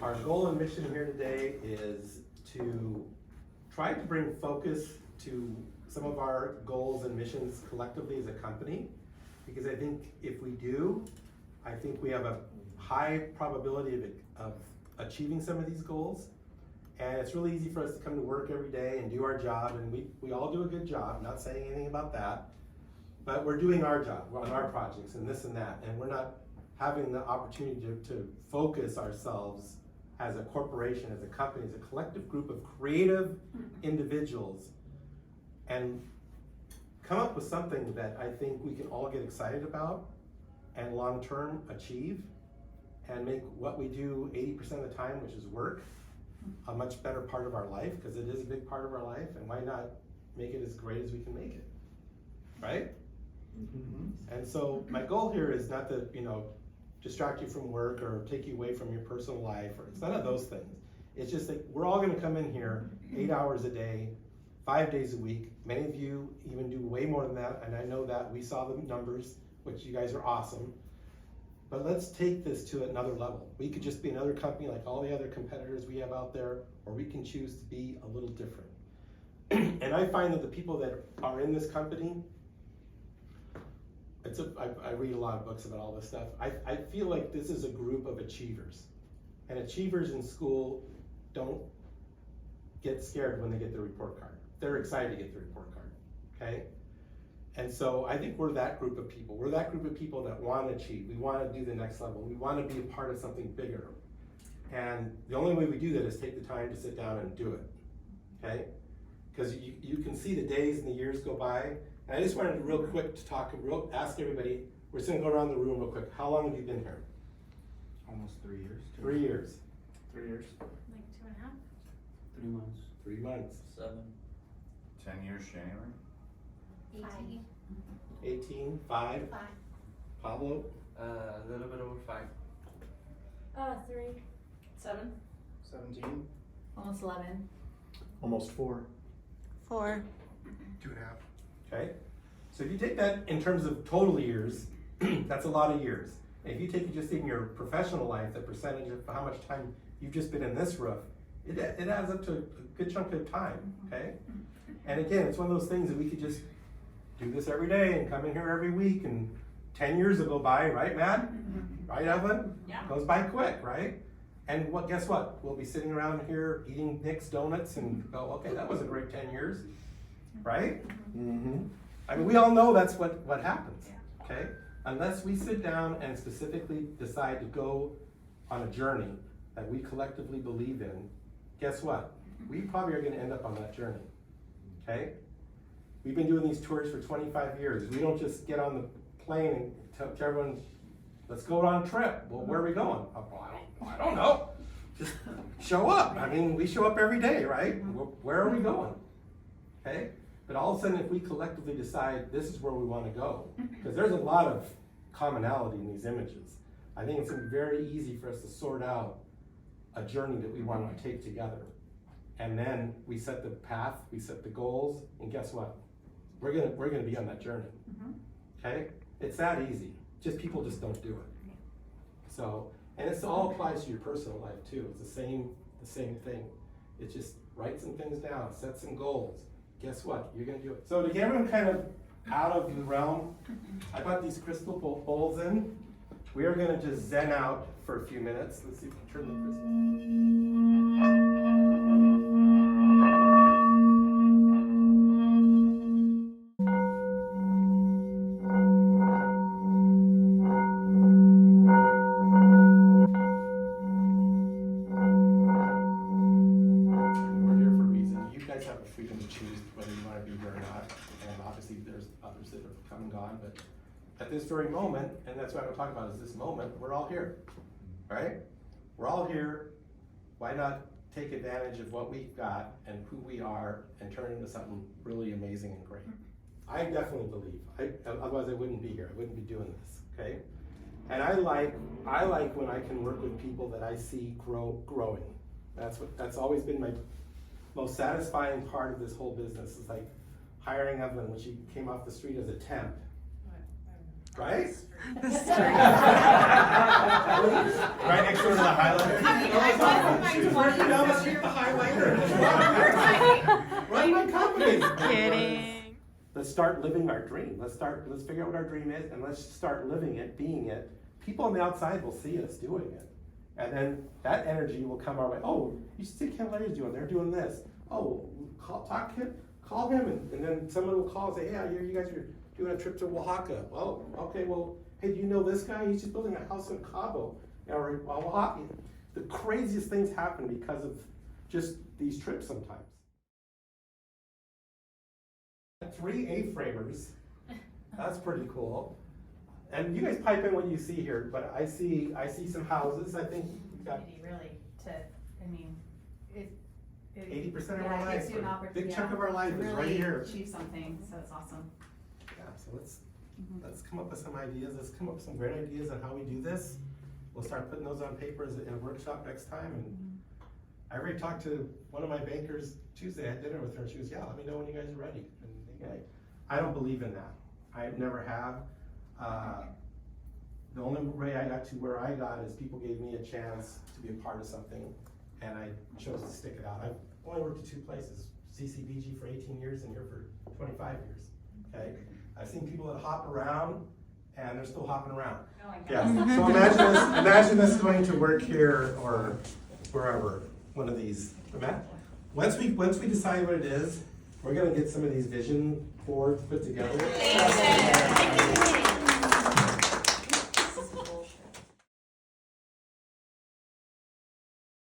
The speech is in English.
Our goal and mission here today is to try to bring focus to some of our goals and missions collectively as a company, because I think if we do, I think we have a high probability of achieving some of these goals. And it's really easy for us to come to work every day and do our job, and we all do a good job, not saying anything about that, but we're doing our job, we're on our projects and this and that, and we're not having the opportunity to focus ourselves as a corporation, as a company, as a collective group of creative individuals, and come up with something that I think we can all get excited about and long-term achieve, and make what we do 80% of the time, which is work, a much better part of our life, because it is a big part of our life, and why not make it as great as we can make it, right? Mm-hmm. And so my goal here is not to, distract you from work or take you away from your personal life, or it's none of those things. It's just that we're all gonna come in here 8 hours a day, 5 days a week. Many of you even do way more than that, and I know that. We saw the numbers, which you guys are awesome. But let's take this to another level. We could just be another company like all the other competitors we have out there, or we can choose to be a little different. And I find that the people that are in this company, I read a lot of books about all this stuff. I feel like this is a group of achievers. And achievers in school don't get scared when they get their report card. They're excited to get their report card, okay? And so I think we're that group of people. We're that group of people that want to achieve. We want to do the next level. We want to be a part of something bigger. And the only way we do that is take the time to sit down and do it, okay? Because you can see the days and the years go by. And I just wanted to real quick to ask everybody, we're just going to go around the room real quick. How long have you been here? Almost 3 years. 3 years. 3 years. Like 2.5. 3 months. 3 months. 7. 10 years, January. 18. 18, 5. 5. Pablo? A little bit over 5. 3. 7. 17. Almost 11. Almost 4. 4. 2.5. Okay, so if you take that in terms of total years, that's a lot of years. And if you take it just in your professional life, the percentage of how much time you've just been in this roof, it adds up to a good chunk of time, okay? And again, it's one of those things that we could just do this every day and come in here every week, and 10 years will go by, right, Matt? Right, Evelyn? Yeah. Goes by quick, right? And guess what? We'll be sitting around here eating Nick's donuts and go, okay, that was a great 10 years. Right? Mm-hmm. I mean, we all know that's what happens, okay? Unless we sit down and specifically decide to go on a journey that we collectively believe in, guess what? We probably are gonna end up on that journey, okay? We've been doing these tours for 25 years. We don't just get on the plane and tell everyone, let's go on a trip. Well, where are we going? Oh, I don't know. Just show up. I mean, we show up every day, right? Where are we going? Okay? But all of a sudden, if we collectively decide this is where we want to go, because there's a lot of commonality in these images, I think it's going to be very easy for us to sort out a journey that we want to take together. And then we set the path, we set the goals, and guess what? We're gonna be on that journey. Okay? It's that easy. Just people just don't do it. So, and it all applies to your personal life too. It's the same thing. It's just write some things down, set some goals. Guess what? You're gonna do it. So to get everyone kind of out of the realm, I brought these crystal bowls in. We are gonna just zen out for a few minutes. Let's see if we can turn the crystal. At this very moment, and that's what I'm talking about is this moment, we're all here, right? We're all here. Why not take advantage of what we've got and who we are and turn it into something really amazing and great? I definitely believe, otherwise I wouldn't be here. I wouldn't be doing this, okay? And I like when I can work with people that I see growing. That's always been my most satisfying part of this whole business, is like hiring Evelyn when she came off the street as a temp. Right? Right next door to the highlighter. Right down the street, the highlighter. Run my company. Kidding. Let's start living our dream. Let's figure out what our dream is, and let's start living it, being it. People on the outside will see us doing it. And then that energy will come our way. Oh, you should see Candelaria's doing, they're doing this. Oh, call him, and then someone will call and say, yeah, you guys are doing a trip to Oaxaca. Oh, okay, well, hey, do you know this guy? He's just building a house in Cabo, or Oaxaca. The craziest things happen because of just these trips sometimes. 3 A-framers, that's pretty cool. And you guys pipe in what you see here, but I see some houses, I think we've got Really, to, I mean, it. 80% of yeah, our it life, gives you an a opportunity, big chunk of our life to is right really here. Achieve something, so it's awesome. Yeah, so let's come up with some ideas, let's come up with some great ideas on how we do this. We'll start putting those on paper in a workshop next time, and I already talked to one of my bankers Tuesday, I had dinner with her, and she goes, yeah, let me know when you guys are ready. And I don't believe in that, I never have. The only way I got to where I got is people gave me a chance to be a part of something, and I chose to stick it out. I've only worked at 2 places, CCBG for 18 years and here for 25 years, okay? I've seen people that hop around, and they're still hopping around. Oh my Yeah, gosh. so imagine this going to work here or wherever, one of these. Once we decide what it is, we're gonna get some of these vision boards put together.